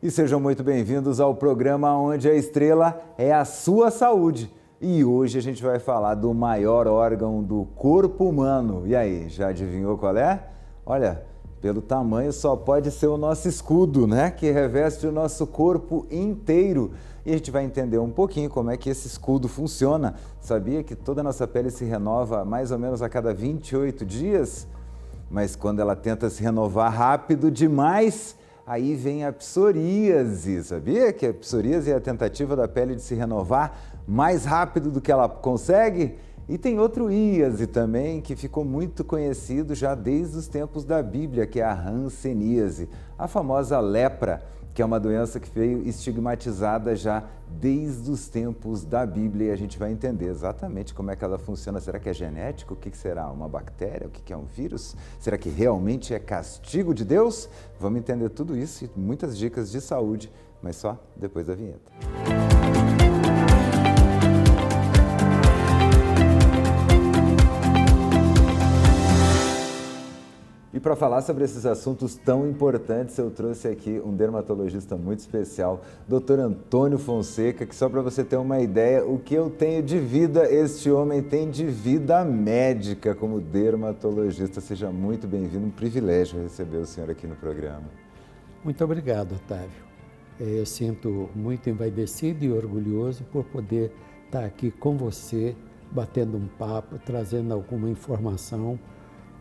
E sejam muito bem-vindos ao programa onde a estrela é a sua saúde. E hoje a gente vai falar do maior órgão do corpo humano. E aí, já adivinhou qual é? Olha, pelo tamanho só pode ser o nosso escudo, né? Que reveste o nosso corpo inteiro. E a gente vai entender um pouquinho como é que esse escudo funciona. Sabia que toda a nossa pele se renova mais ou menos a cada 28 dias? Mas quando ela tenta se renovar rápido demais, aí vem a psoríase. Sabia que a psoríase é a tentativa da pele de se renovar mais rápido do que ela consegue? E tem outro íase também, que ficou muito conhecido já desde os tempos da Bíblia, que é a hanseníase, a famosa lepra, que é uma doença que veio estigmatizada já desde os tempos da Bíblia, e a gente vai entender exatamente como é que ela funciona. Será que é genético? O que será? Uma bactéria? O que é um vírus? Será que realmente é castigo de Deus? Vamos entender tudo isso e muitas dicas de saúde, mas só depois da vinheta. E para falar sobre esses assuntos tão importantes, eu trouxe aqui um dermatologista muito especial, Dr. Antônio Fonseca, que só para você ter uma ideia, o que eu tenho de vida, este homem tem de vida médica como dermatologista. Seja muito bem-vindo, um privilégio receber o senhor aqui no programa. Muito obrigado, Otávio. Eu sinto muito envaidecido e orgulhoso por poder estar aqui com você, batendo um papo, trazendo alguma informação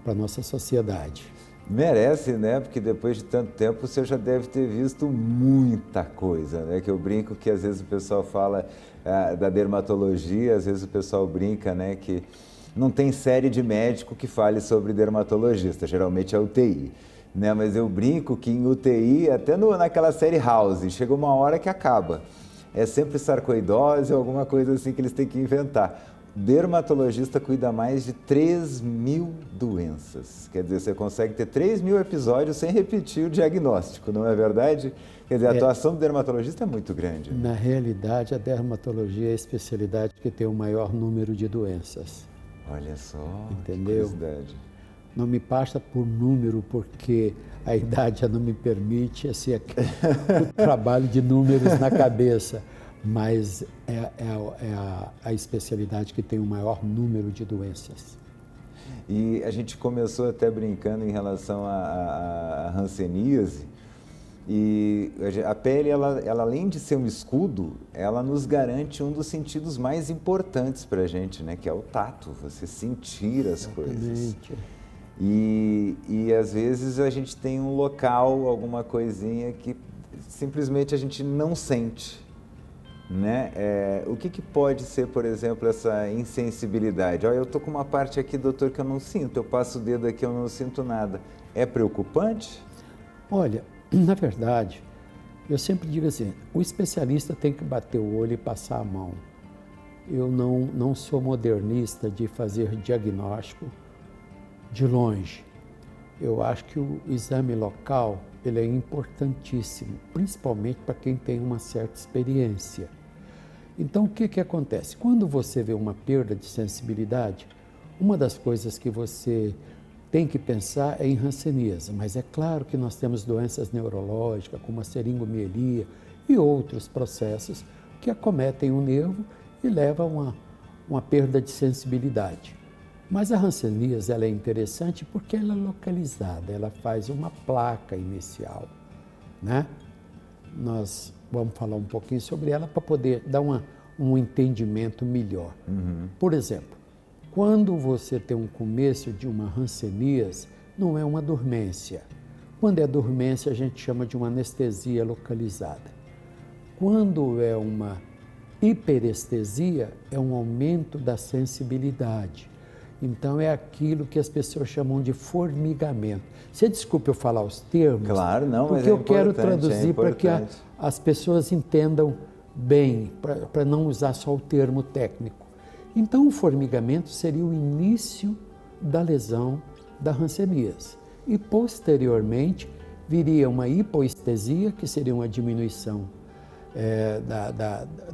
para a nossa sociedade. Merece, né? Porque depois de tanto tempo o senhor já deve ter visto muita coisa, né? Que eu brinco que às vezes o pessoal fala da dermatologia, às vezes o pessoal brinca, né? Que não tem série de médico que fale sobre dermatologista, geralmente é UTI, né? Mas eu brinco que em UTI, até naquela série House, chega uma hora que acaba. É sempre sarcoidose ou alguma coisa assim que eles têm que inventar. Dermatologista cuida mais de 3.000 doenças. Quer dizer, você consegue ter 3.000 episódios sem repetir o diagnóstico, não é verdade? Quer dizer, a atuação do dermatologista é muito grande. Na realidade, a dermatologia é a especialidade que tem o maior número de doenças. Olha só, entendeu? Que curiosidade. Não me passa por número, porque a idade já não me permite assim, o trabalho de números na cabeça. Mas é a especialidade que tem o maior número de doenças. E a gente começou até brincando em relação à hanseníase, e a pele, ela além de ser um escudo, ela nos garante um dos sentidos mais importantes para a gente, né? Que é o tato, você sentir as coisas. E às vezes a gente tem um local, alguma coisinha que simplesmente a gente não sente. Né? O que pode ser, por exemplo, essa insensibilidade? Olha, eu estou com uma parte aqui, doutor, que eu não sinto, eu passo o dedo aqui, eu não sinto nada. É preocupante? Olha, na verdade, eu sempre digo assim, o especialista tem que bater o olho e passar a mão. Eu não sou modernista de fazer diagnóstico de longe. Eu acho que o exame local ele é importantíssimo, principalmente para quem tem uma certa experiência. Então, o que acontece? Quando você vê uma perda de sensibilidade, uma das coisas que você tem que pensar é em hanseníase, mas é claro que nós temos doenças neurológicas, como a seringomielia e outros processos que acometem o nervo e levam a uma perda de sensibilidade. Mas a hanseníase ela é interessante porque ela é localizada, ela faz uma placa inicial, né? Nós vamos falar um pouquinho sobre ela para poder dar um entendimento melhor. Por exemplo, quando você tem um começo de uma hanseníase, não é uma dormência. Quando é dormência, a gente chama de uma anestesia localizada. Quando é uma hiperestesia, é um aumento da sensibilidade. Então, é aquilo que as pessoas chamam de formigamento. Você desculpe eu falar os termos, claro, não, porque mas eu quero traduzir para que as pessoas entendam bem, para não usar só o termo técnico. Então, o formigamento seria o início da lesão da hanseníase. E, posteriormente, viria uma hipoestesia, que seria uma diminuição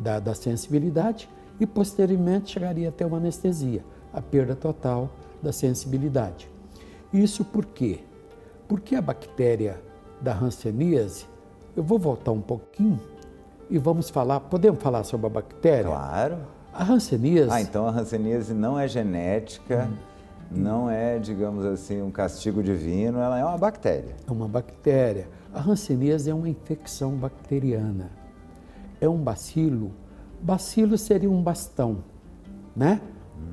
da sensibilidade, e, posteriormente, chegaria até uma anestesia, a perda total da sensibilidade. Isso por quê? Porque a bactéria da hanseníase eu vou voltar um pouquinho e vamos falar, podemos falar sobre a bactéria? Claro. A hanseníase... Então a hanseníase não é genética, não é, digamos assim, um castigo divino, ela é uma bactéria. É uma bactéria. A hanseníase é uma infecção bacteriana. É um bacilo. Bacilo seria um bastão, né?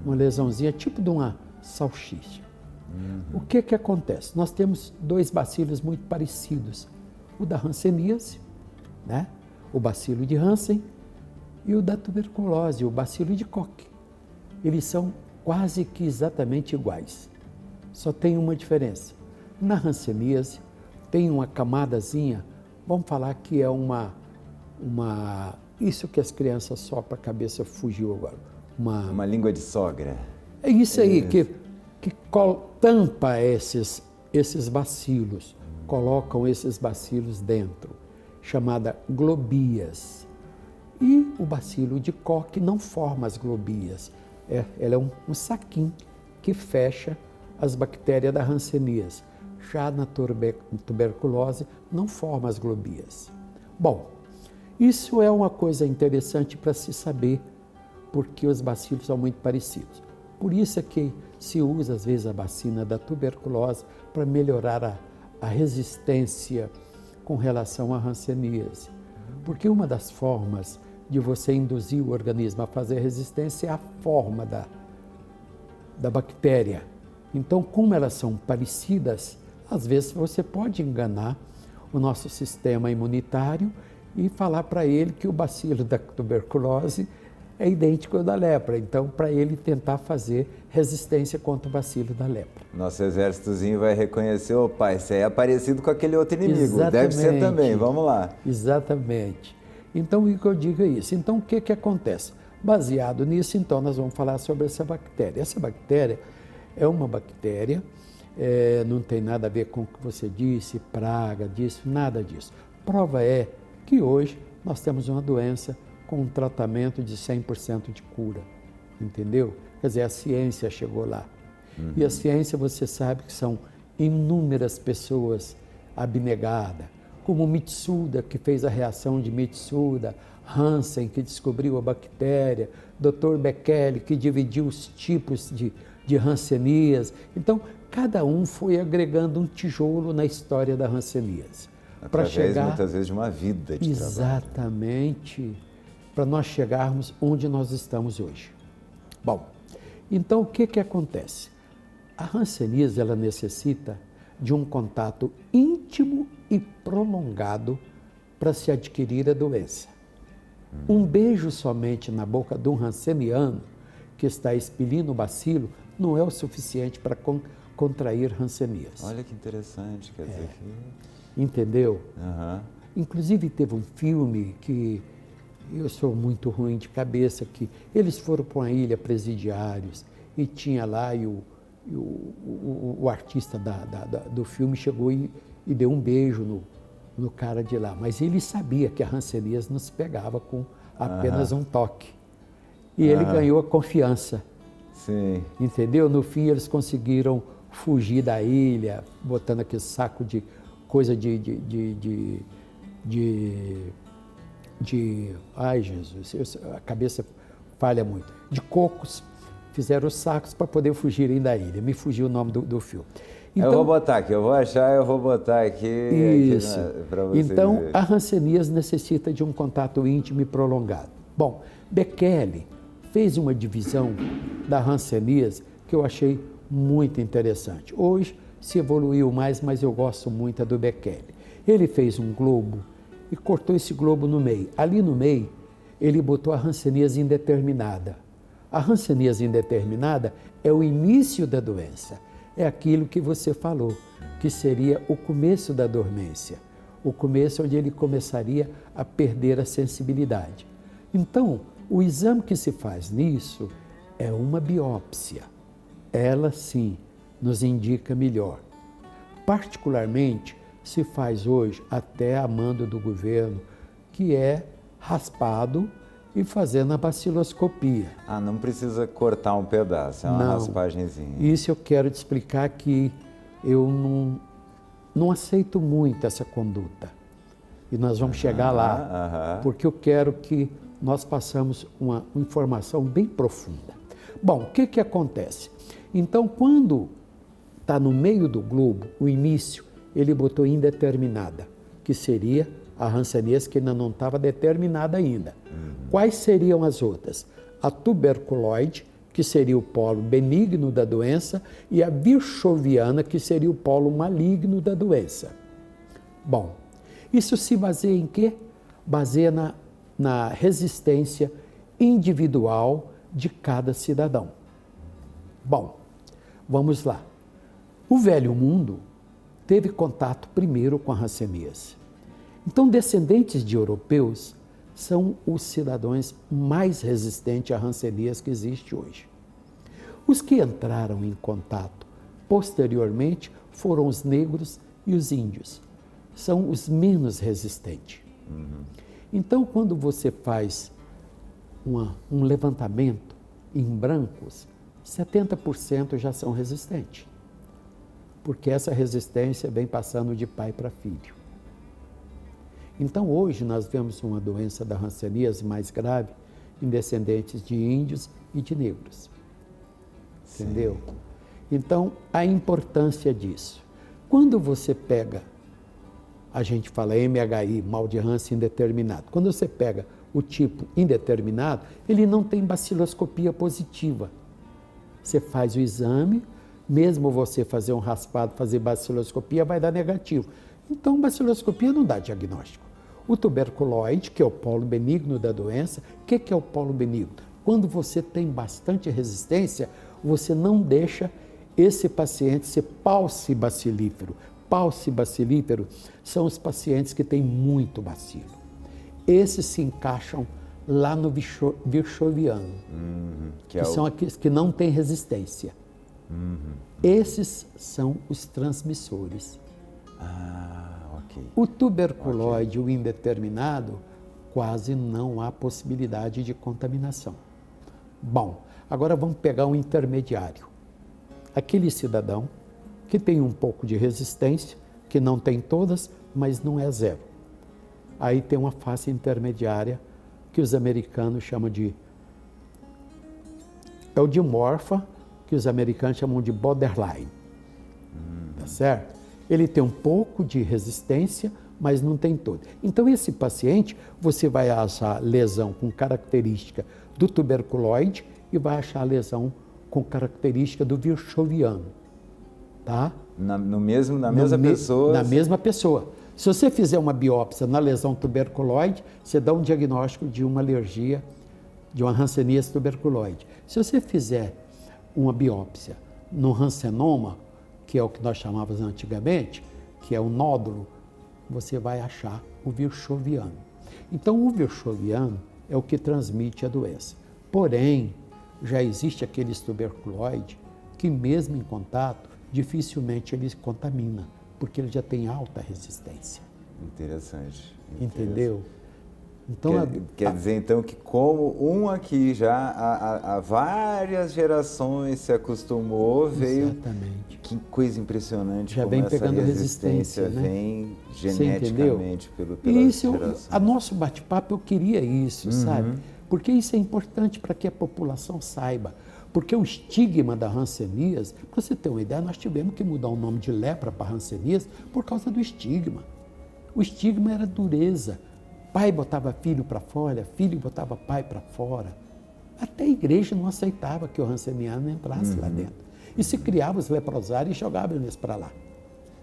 Uma lesãozinha, tipo de uma salsicha. O que acontece? Nós temos dois bacilos muito parecidos. O da hanseníase, né? O bacilo de Hansen, e o da tuberculose, o bacilo de Koch. Eles são quase que exatamente iguais. Só tem uma diferença. Na hanseníase tem uma camadazinha, vamos falar que é uma isso que as crianças sopram a cabeça, fugiu agora. Uma língua de sogra. É isso aí, que tampa esses bacilos, colocam esses bacilos dentro, chamada globias. E o bacilo de Koch não forma as globias, ela é um saquinho que fecha as bactérias da hanseníase. Já na tuberculose não forma as globias. Bom, isso é uma coisa interessante para se saber, porque os bacilos são muito parecidos. Por isso é que se usa, às vezes, a vacina da tuberculose para melhorar a resistência com relação à hanseníase. Porque uma das formas de você induzir o organismo a fazer resistência é a forma da bactéria. Então, como elas são parecidas, às vezes você pode enganar o nosso sistema imunitário e falar para ele que o bacilo da tuberculose é idêntico ao da lepra. Então, para ele tentar fazer resistência contra o bacilo da lepra. Nosso exércitozinho vai reconhecer, opa, esse aí é parecido com aquele outro inimigo. Exatamente. Deve ser também, vamos lá. Exatamente. Então, o que eu digo é isso. Então, o que acontece? Baseado nisso, então, nós vamos falar sobre essa bactéria. Essa bactéria é uma bactéria, não tem nada a ver com o que você disse, praga, disso, nada disso. Prova é que hoje nós temos uma doença com um tratamento de 100% de cura, entendeu? Quer dizer, a ciência chegou lá. E a ciência, você sabe que são inúmeras pessoas abnegadas, como Mitsuda, que fez a reação de Mitsuda, Hansen, que descobriu a bactéria, Dr. Bekele, que dividiu os tipos de hanseníase. Então, cada um foi agregando um tijolo na história da hanseníase. Através, chegar, muitas vezes, de uma vida de trabalho. Exatamente, para nós chegarmos onde nós estamos hoje. Bom, então o que acontece? A hanseníase, ela necessita de um contato íntimo e prolongado para se adquirir a doença. Um beijo somente na boca de um hanseniano que está expelindo o bacilo não é o suficiente para contrair hanseníase. Olha que interessante, quer dizer que... Entendeu? Uhum. Inclusive teve um filme que eu sou muito ruim de cabeça, que eles foram para uma ilha presidiários e tinha lá o artista do filme chegou e deu um beijo no cara de lá, mas ele sabia que a hanseníase não se pegava com apenas um toque. E ele ganhou a confiança. Sim. Entendeu? No fim eles conseguiram fugir da ilha, botando aquele saco de coisa ai Jesus, a cabeça falha muito, de cocos, fizeram os sacos para poder fugirem da ilha. Me fugiu o nome do filme. Então, eu vou botar aqui, eu vou achar, eu vou botar aqui. Isso. Para vocês então, verem. A hanseníase necessita de um contato íntimo e prolongado. Bom, Bekele fez uma divisão da hanseníase que eu achei muito interessante. Hoje se evoluiu mais, mas eu gosto muito do Bekele. Ele fez um globo e cortou esse globo no meio. Ali no meio, ele botou a hanseníase indeterminada. A hanseníase indeterminada é o início da doença. É aquilo que você falou, que seria o começo da dormência. O começo onde ele começaria a perder a sensibilidade. Então, o exame que se faz nisso é uma biópsia. Ela, sim, nos indica melhor. Particularmente, se faz hoje, até a mando do governo, que é raspado e fazendo a baciloscopia. Ah, não precisa cortar um pedaço, é uma raspagenzinha. Isso eu quero te explicar que eu não aceito muito essa conduta. e nós vamos chegar lá, porque eu quero que nós passamos uma informação bem profunda. Bom, o que acontece? Então, quando está no meio do globo, o início, ele botou indeterminada, que seria a hanseníase, que ainda não estava determinada ainda. Quais seriam as outras? A tuberculoide, que seria o polo benigno da doença, e a virchoviana, que seria o polo maligno da doença. Bom, isso se baseia em quê? Baseia na resistência individual de cada cidadão. Bom, vamos lá. O velho mundo teve contato primeiro com a hanseníase. Então, descendentes de europeus são os cidadãos mais resistentes à hanseníase que existe hoje. Os que entraram em contato posteriormente foram os negros e os índios. São os menos resistentes. Então, quando você faz um levantamento em brancos, 70% já são resistentes. Porque essa resistência vem passando de pai para filho. Então, hoje, nós vemos uma doença da hanseníase mais grave em descendentes de índios e de negros. Entendeu? Então, a importância disso. Quando você pega, a gente fala MHI, mal de Hansen indeterminado. Quando você pega o tipo indeterminado, ele não tem baciloscopia positiva. Você faz o exame, mesmo você fazer um raspado, fazer baciloscopia, vai dar negativo. Então, baciloscopia não dá diagnóstico. O tuberculoide, que é o polo benigno da doença, o que é o polo benigno? Quando você tem bastante resistência, você não deixa esse paciente ser paucibacilífero. Paucibacilífero são os pacientes que têm muito bacilo. Esses se encaixam lá no virchoviano, que são aqueles que não têm resistência. Esses são os transmissores. O tuberculoide, o indeterminado, quase não há possibilidade de contaminação. Bom, agora vamos pegar um intermediário. Aquele cidadão que tem um pouco de resistência, que não tem todas, mas não é zero. Aí tem uma fase intermediária que os americanos chamam de... É o dimorfa, que os americanos chamam de borderline. Tá certo? Ele tem um pouco de resistência, mas não tem todo. Então, esse paciente, você vai achar lesão com característica do tuberculoide e vai achar lesão com característica do virchoviano. Tá? Na mesma pessoa? Na mesma pessoa. Se você fizer uma biópsia na lesão tuberculoide, você dá um diagnóstico de uma alergia, de uma hanseníase tuberculoide. Se você fizer uma biópsia no hansenoma, que é o que nós chamávamos antigamente, que é o nódulo, você vai achar o virchoviano. Então, o virchoviano é o que transmite a doença. Porém, já existe aqueles tuberculoide que, mesmo em contato, dificilmente ele contamina, porque ele já tem alta resistência. Interessante. Entendeu? Então, quer dizer, então, que como um aqui já há várias gerações se acostumou, veio... Exatamente. Que coisa impressionante. Já vem pegando resistência, né? Vem geneticamente pela geração. A nosso bate-papo, eu queria isso, sabe? Porque isso é importante para que a população saiba. Porque o estigma da hanseníase, para você ter uma ideia, nós tivemos que mudar o nome de lepra para hanseníase por causa do estigma. O estigma era dureza. Pai botava filho para fora, filho botava pai para fora. Até a igreja não aceitava que o hanseniano entrasse lá dentro. E se criava os leprosários e jogavam eles para lá.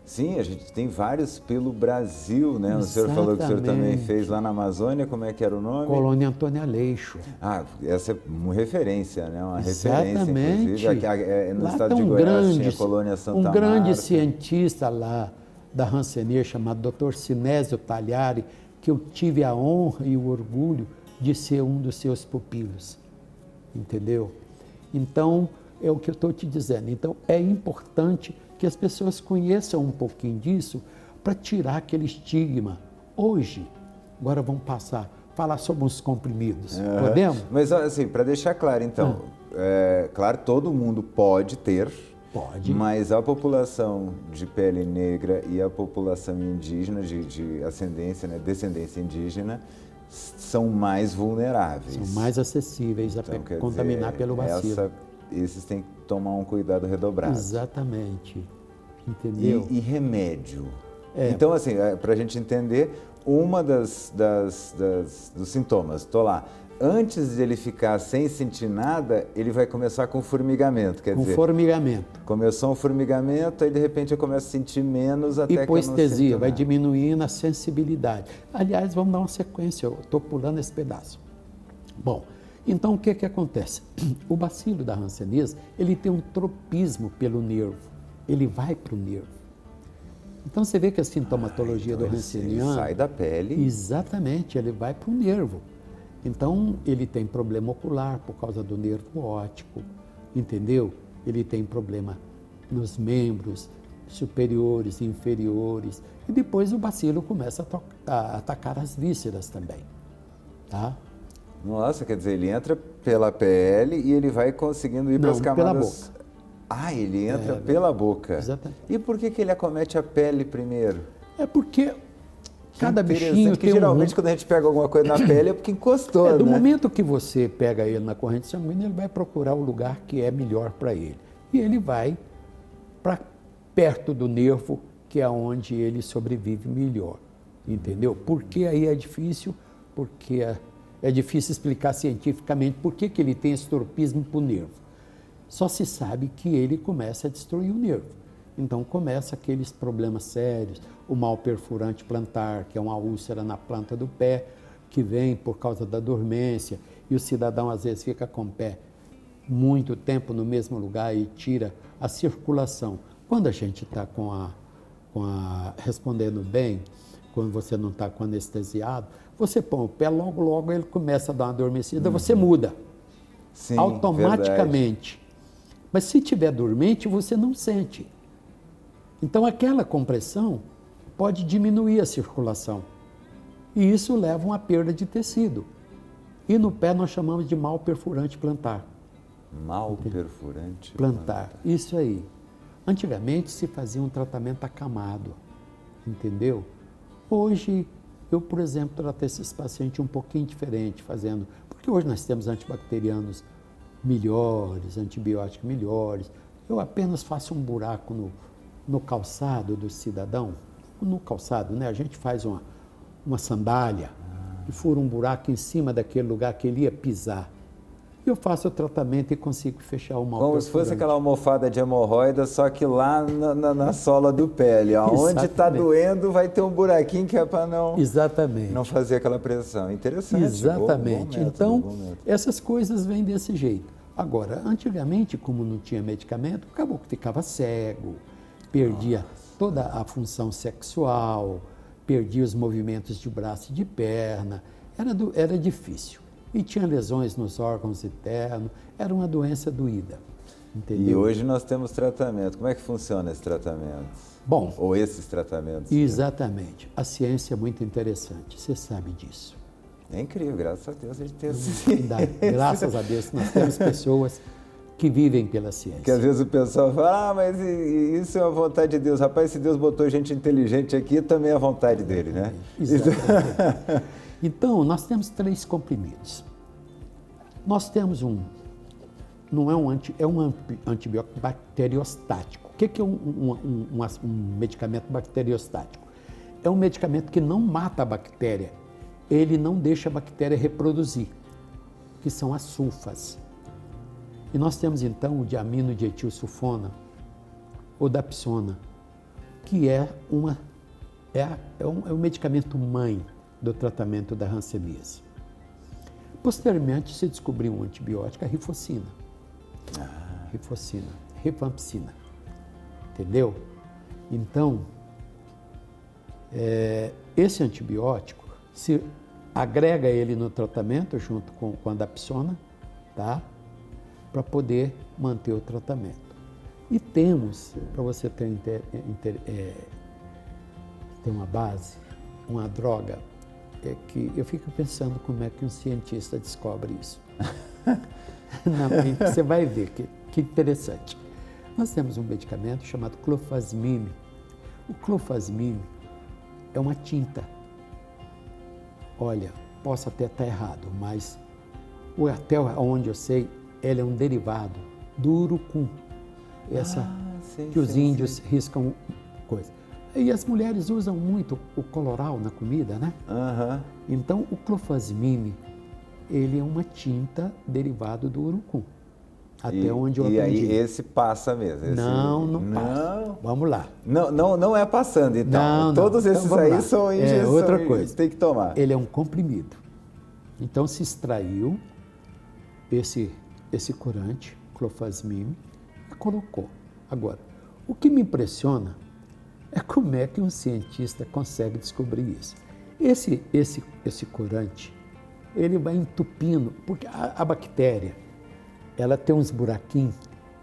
Sim, a gente tem vários pelo Brasil, né? Exatamente. O senhor falou que o senhor também fez lá na Amazônia, como é que era o nome? Colônia Antônio Aleixo. Ah, essa é uma referência, né? Uma Exatamente. referência, inclusive. No lá estado de Goiás tinha a Colônia Santa Marta. Um grande cientista lá da hanseníase, chamado Dr. Sinésio Talhari, que eu tive a honra e o orgulho de ser um dos seus pupilos. Entendeu? Então, é o que eu estou te dizendo. Então, é importante que as pessoas conheçam um pouquinho disso para tirar aquele estigma. Hoje, agora vamos falar sobre os comprimidos. Podemos? Mas, assim, para deixar claro, então, claro, todo mundo pode ter, Pode. Mas a população de pele negra e a população indígena, de ascendência, né, descendência indígena, são mais vulneráveis. São mais acessíveis a contaminar pelo bacilo. Esses têm que tomar um cuidado redobrado. Exatamente. Entendeu? E remédio? Então, assim, para a gente entender, uma dos sintomas, estou lá, antes de ele ficar sem sentir nada, ele vai começar com formigamento, quer dizer... formigamento. Começou um formigamento, aí de repente eu começo a sentir menos até que eu não hipoestesia, vai diminuindo a sensibilidade. Aliás, vamos dar uma sequência, eu estou pulando esse pedaço. Bom, então o que acontece? O bacilo da hanseníase, ele tem um tropismo pelo nervo, ele vai para o nervo. Então você vê que a sintomatologia do hanseníase... Ele sai da pele. Exatamente, ele vai para o nervo. Então, ele tem problema ocular por causa do nervo óptico, entendeu? Ele tem problema nos membros superiores e inferiores. E depois o bacilo começa a atacar as vísceras também, tá? Nossa, quer dizer, ele entra pela pele e ele vai conseguindo ir para as camadas... pela boca. Ah, ele entra pela boca. Exatamente. E por que ele acomete a pele primeiro? É porque... Cada bichinho tem geralmente quando a gente pega alguma coisa na pele é porque encostou, do momento que você pega ele na corrente sanguínea, ele vai procurar o lugar que é melhor para ele. E ele vai para perto do nervo, que é onde ele sobrevive melhor. Entendeu? Por que aí é difícil? Porque é difícil explicar cientificamente por que ele tem esse tropismo para o nervo. Só se sabe que ele começa a destruir o nervo. Então começa aqueles problemas sérios, o mal perfurante plantar, que é uma úlcera na planta do pé, que vem por causa da dormência, e o cidadão às vezes fica com o pé muito tempo no mesmo lugar e tira a circulação. Quando a gente está respondendo bem, quando você não está com anestesiado, você põe o pé, logo ele começa a dar uma adormecida, você muda. Sim, automaticamente. Verdade. Mas se estiver dormente, você não sente. Então, aquela compressão pode diminuir a circulação. E isso leva a uma perda de tecido. E no pé nós chamamos de mal perfurante plantar. Mal perfurante plantar. Isso aí. Antigamente se fazia um tratamento acamado, entendeu? Hoje, eu, por exemplo, trato esses pacientes um pouquinho diferente, fazendo... Porque hoje nós temos antibacterianos melhores, antibióticos melhores. Eu apenas faço um buraco no calçado do cidadão, no calçado, né? A gente faz uma sandália e fura um buraco em cima daquele lugar que ele ia pisar. Eu faço o tratamento e consigo fechar o mal Como perfurante. se fosse aquela almofada de hemorroida, só que lá na sola do pé, ali, onde está doendo vai ter um buraquinho que é para não fazer aquela pressão. Interessante. Exatamente. Bom método, então, essas coisas vêm desse jeito. Agora, antigamente, como não tinha medicamento, o caboclo ficava cego, perdia toda a função sexual, perdia os movimentos de braço e de perna, era difícil. E tinha lesões nos órgãos internos, era uma doença doída. Entendeu? E hoje nós temos tratamento. Como é que funciona esse tratamento? Bom, ou esses tratamentos? Exatamente. A ciência é muito interessante, você sabe disso. É incrível, graças a Deus a gente tem Graças a Deus nós temos pessoas que vivem pela ciência. Que às vezes o pessoal fala, mas isso é a vontade de Deus. Rapaz, se Deus botou gente inteligente aqui, também é a vontade dele, né? Exatamente. Então, nós temos 3 comprimidos. Nós temos é um antibiótico bacteriostático. O que é um medicamento bacteriostático? É um medicamento que não mata a bactéria, ele não deixa a bactéria reproduzir, que são as sulfas. E nós temos então o diamino de etilsulfona, ou dapsona, que é um medicamento mãe do tratamento da hanseníase. Posteriormente se descobriu um antibiótico, a rifocina. Rifampicina. Entendeu? Então, esse antibiótico, se agrega ele no tratamento junto com a dapsona, tá? Para poder manter o tratamento. E temos, para você ter uma base, uma droga, que eu fico pensando como é que um cientista descobre isso. Você vai ver que interessante. Nós temos um medicamento chamado clofazimine. O clofazimine é uma tinta. Olha, posso até estar errado, mas até onde eu sei, ele é um derivado do urucum. Essa que os índios riscam coisa. E as mulheres usam muito o coloral na comida, né? Então, o clofazimine, ele é uma tinta derivado do urucum. Até onde eu aprendi. E aí esse passa mesmo? Não passa. Vamos lá. Não é passando, então. Não. Todos esses então, aí são injeções. Outra coisa. Tem que tomar. Ele é um comprimido. Então, se extraiu esse corante, clofazimine, e colocou. Agora, o que me impressiona é como é que um cientista consegue descobrir isso. Esse corante, ele vai entupindo, porque a bactéria, ela tem uns buraquinhos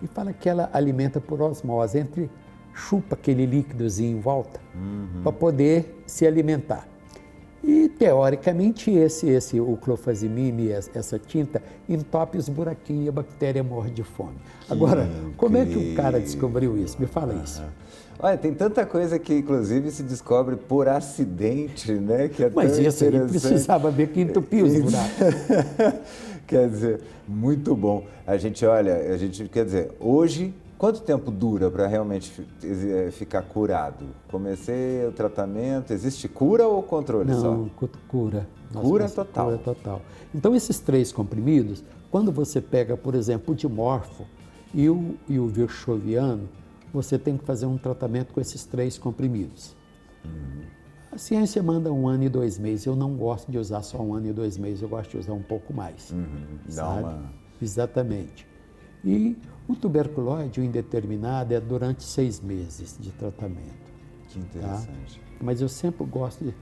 e fala que ela alimenta por osmose, chupa aquele líquidozinho em volta para poder se alimentar. E, teoricamente, o clofazimine, essa tinta, entope os buraquinhos e a bactéria morre de fome. Agora, como é que o cara descobriu isso? Me fala isso. Olha, tem tanta coisa que, inclusive, se descobre por acidente, né? Que é Mas tão isso aí precisava ver que entupia os buracos. Quer dizer, muito bom. Quer dizer, hoje, quanto tempo dura para realmente ficar curado? Comecei o tratamento, existe cura ou controle só? Não, cura. Cura total. Cura total. Então, esses 3 comprimidos, quando você pega, por exemplo, o dimorfo e o virchoviano, você tem que fazer um tratamento com esses 3 comprimidos. A ciência manda 1 ano e 2 meses. Eu não gosto de usar só 1 ano e 2 meses, eu gosto de usar um pouco mais. Exatamente. E o tuberculose, o indeterminado, é durante 6 meses de tratamento. Que interessante. Tá? Mas eu sempre gosto de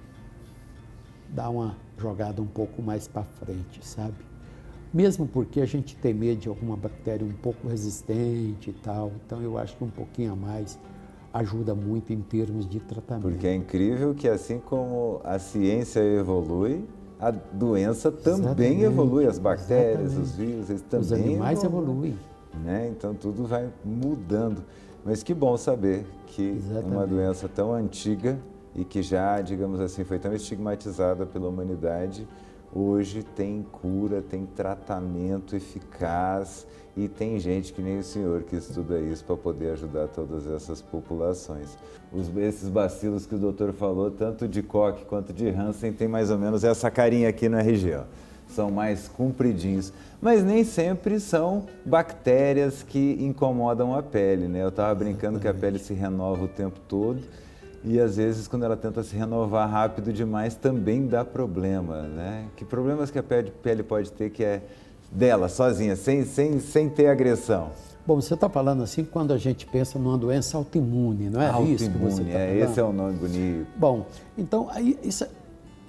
dar uma jogada um pouco mais para frente, sabe? Mesmo porque a gente tem medo de alguma bactéria um pouco resistente e tal. Então, eu acho que um pouquinho a mais ajuda muito em termos de tratamento. Porque é incrível que, assim como a ciência evolui, a doença também evolui. As bactérias, os vírus, eles também evoluem. Os animais evoluem. Né? Então, tudo vai mudando. Mas que bom saber que uma doença tão antiga e que já, digamos assim, foi tão estigmatizada pela humanidade, hoje tem cura, tem tratamento eficaz e tem gente que nem o senhor que estuda isso para poder ajudar todas essas populações. Esses bacilos que o doutor falou, tanto de Koch quanto de Hansen, tem mais ou menos essa carinha aqui na região. São mais compridinhos, mas nem sempre são bactérias que incomodam a pele, né? Eu estava brincando que a pele se renova o tempo todo e às vezes quando ela tenta se renovar rápido demais também dá problema, né? Que problemas que a pele pode ter que é dela, sozinha, sem ter agressão? Bom, você está falando assim quando a gente pensa numa doença autoimune, não é? Isso que você tá falando? Esse é o nome bonito. Bom, então aí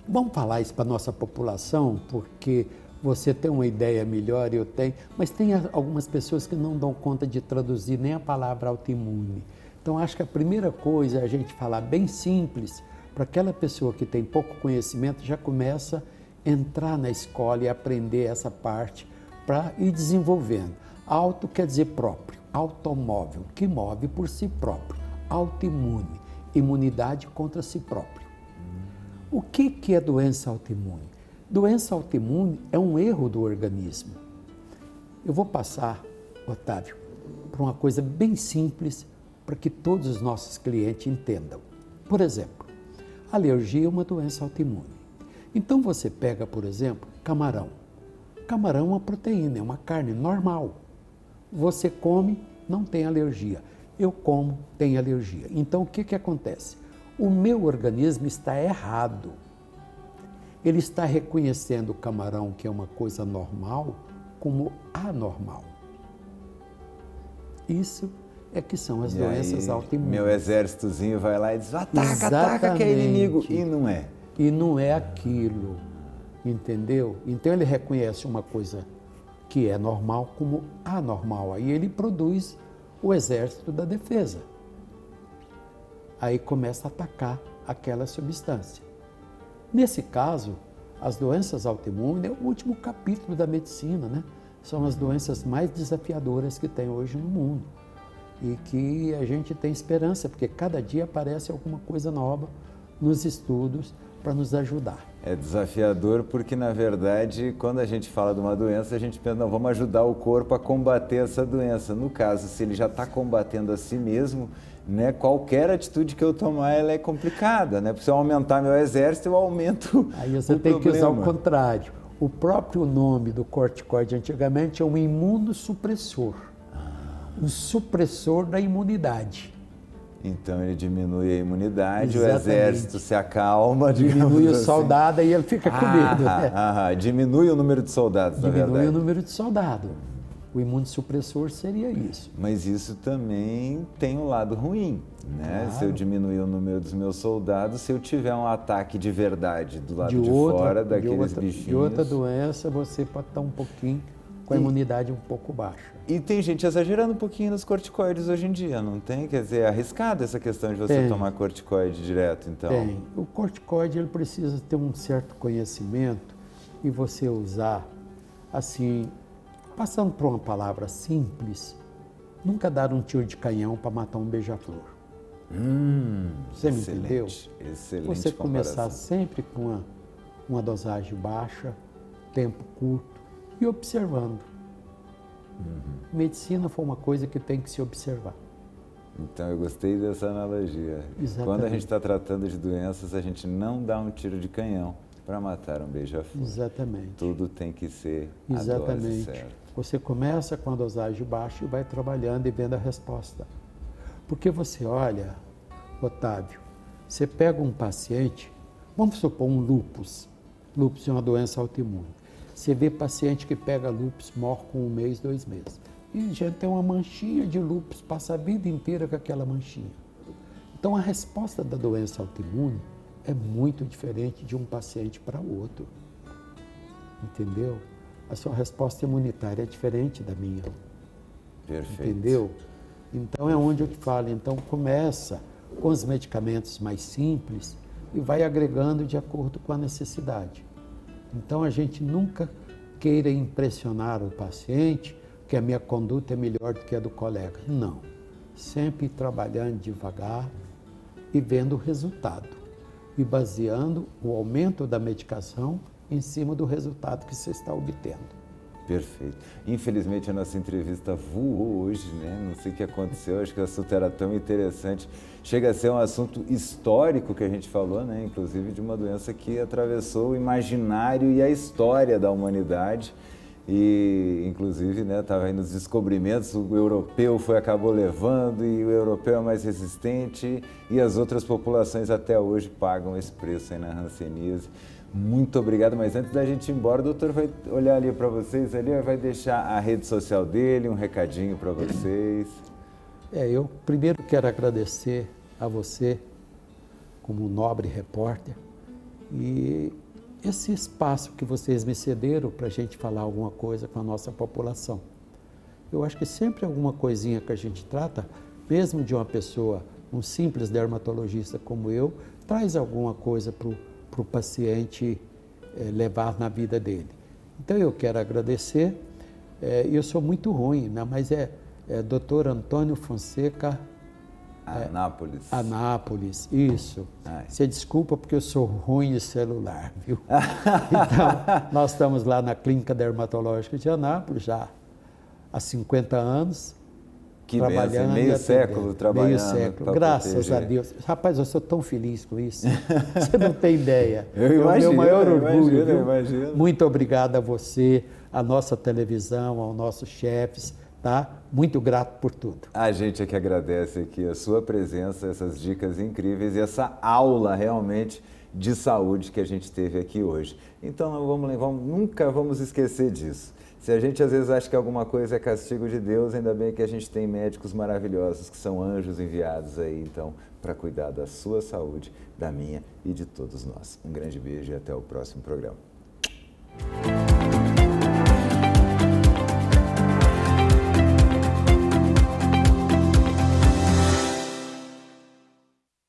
vamos falar isso para a nossa população, porque você tem uma ideia melhor, eu tenho, mas tem algumas pessoas que não dão conta de traduzir nem a palavra autoimune. Então, acho que a primeira coisa é a gente falar bem simples, para aquela pessoa que tem pouco conhecimento, já começa a entrar na escola e aprender essa parte para ir desenvolvendo. Auto quer dizer próprio, automóvel, que move por si próprio, autoimune, imunidade contra si próprio. O que é doença autoimune? Doença autoimune é um erro do organismo. Eu vou passar, Otávio, por uma coisa bem simples para que todos os nossos clientes entendam. Por exemplo, alergia é uma doença autoimune. Então você pega, por exemplo, camarão. Camarão é uma proteína, é uma carne normal. Você come, não tem alergia. Eu como, tenho alergia. Então o que acontece? O meu organismo está errado. Ele está reconhecendo o camarão, que é uma coisa normal, como anormal. Isso é que são as doenças autoimunes. Meu exércitozinho vai lá e diz, ataca que é inimigo. E não é. E não é aquilo, entendeu? Então ele reconhece uma coisa que é normal como anormal. Aí ele produz o exército da defesa. Aí começa a atacar aquela substância. Nesse caso, as doenças autoimunes é o último capítulo da medicina, né? São as doenças mais desafiadoras que tem hoje no mundo. e que a gente tem esperança, porque cada dia aparece alguma coisa nova nos estudos para nos ajudar. É desafiador porque, na verdade, quando a gente fala de uma doença, a gente pensa, não, vamos ajudar o corpo a combater essa doença. No caso, se ele já está combatendo a si mesmo, né, qualquer atitude que eu tomar, ela é complicada, né? Porque se eu aumentar meu exército, eu aumento Aí você o tem problema. que usar o contrário. O próprio nome do corticoide antigamente é um imunossupressor. Um supressor da imunidade. Então ele diminui a imunidade, Exatamente. o exército se acalma, Diminui o assim. soldado e ele fica com medo. Diminui o número de soldados, na verdade. Diminui o número de soldado. O imunossupressor seria isso. Mas isso também tem um lado ruim, né? Claro. Se eu diminuir o número dos meus soldados, se eu tiver um ataque de verdade do lado de fora daqueles bichinhos... De outra doença, você pode estar um pouquinho com a imunidade um pouco baixa. E tem gente exagerando um pouquinho nos corticoides hoje em dia, não tem? Quer dizer, é arriscado essa questão de você tomar corticoide direto, então? Tem. O corticoide, ele precisa ter um certo conhecimento e você usar, assim, passando por uma palavra simples, nunca dar um tiro de canhão para matar um beija-flor. Você me entendeu? Excelente Você começar comparação. sempre com uma dosagem baixa, tempo curto e observando. Medicina foi uma coisa que tem que se observar. Então, eu gostei dessa analogia. Exatamente. Quando a gente está tratando de doenças, a gente não dá um tiro de canhão para matar um beija-flor. Exatamente. Tudo tem que ser a dose Exatamente. certa. Você começa com a dosagem baixa e vai trabalhando e vendo a resposta. Porque você olha, Otávio, você pega um paciente, vamos supor um lúpus. Lúpus é uma doença autoimune. Você vê paciente que pega lúpus, morre com 1 mês, 2 meses. E já tem uma manchinha de lúpus, passa a vida inteira com aquela manchinha. Então a resposta da doença autoimune é muito diferente de um paciente para o outro. Entendeu? A sua resposta imunitária é diferente da minha. Perfeito. Entendeu? Então é onde eu te falo. Então começa com os medicamentos mais simples e vai agregando de acordo com a necessidade. Então a gente nunca queira impressionar o paciente que a minha conduta é melhor do que a do colega. Não. Sempre trabalhando devagar e vendo o resultado. E baseando o aumento da medicação em cima do resultado que você está obtendo. Perfeito. Infelizmente a nossa entrevista voou hoje, né? Não sei o que aconteceu, acho que o assunto era tão interessante. Chega a ser um assunto histórico que a gente falou, né? Inclusive de uma doença que atravessou o imaginário e a história da humanidade. E, inclusive, né, estava aí nos descobrimentos, o europeu acabou levando e o europeu é mais resistente e as outras populações até hoje pagam esse preço aí na hanseníase. Muito obrigado, mas antes da gente ir embora, o doutor vai olhar ali para vocês, ali vai deixar a rede social dele, um recadinho para vocês. Eu primeiro quero agradecer a você, como um nobre repórter, e esse espaço que vocês me cederam para a gente falar alguma coisa com a nossa população. Eu acho que sempre alguma coisinha que a gente trata, mesmo de uma pessoa, um simples dermatologista como eu, traz alguma coisa para o paciente levar na vida dele. Então eu quero agradecer, eu sou muito ruim, né? Mas Dr. Antônio Fonseca Anápolis. Anápolis, isso. Ai. Você desculpa porque eu sou ruim de celular, viu? Então, nós estamos lá na Clínica Dermatológica de Anápolis já há 50 anos. Que trabalhando, meio século trabalhando. Meio século, graças proteger. a Deus. Rapaz, eu sou tão feliz com isso. Você não tem ideia. Eu imagino, é o meu maior orgulho. Eu imagino. Muito obrigado a você, à nossa televisão, aos nossos chefes, tá? Muito grato por tudo. A gente é que agradece aqui a sua presença, essas dicas incríveis e essa aula realmente de saúde que a gente teve aqui hoje. Então, nunca vamos esquecer disso. Se a gente às vezes acha que alguma coisa é castigo de Deus, ainda bem que a gente tem médicos maravilhosos, que são anjos enviados aí, então, para cuidar da sua saúde, da minha e de todos nós. Um grande beijo e até o próximo programa.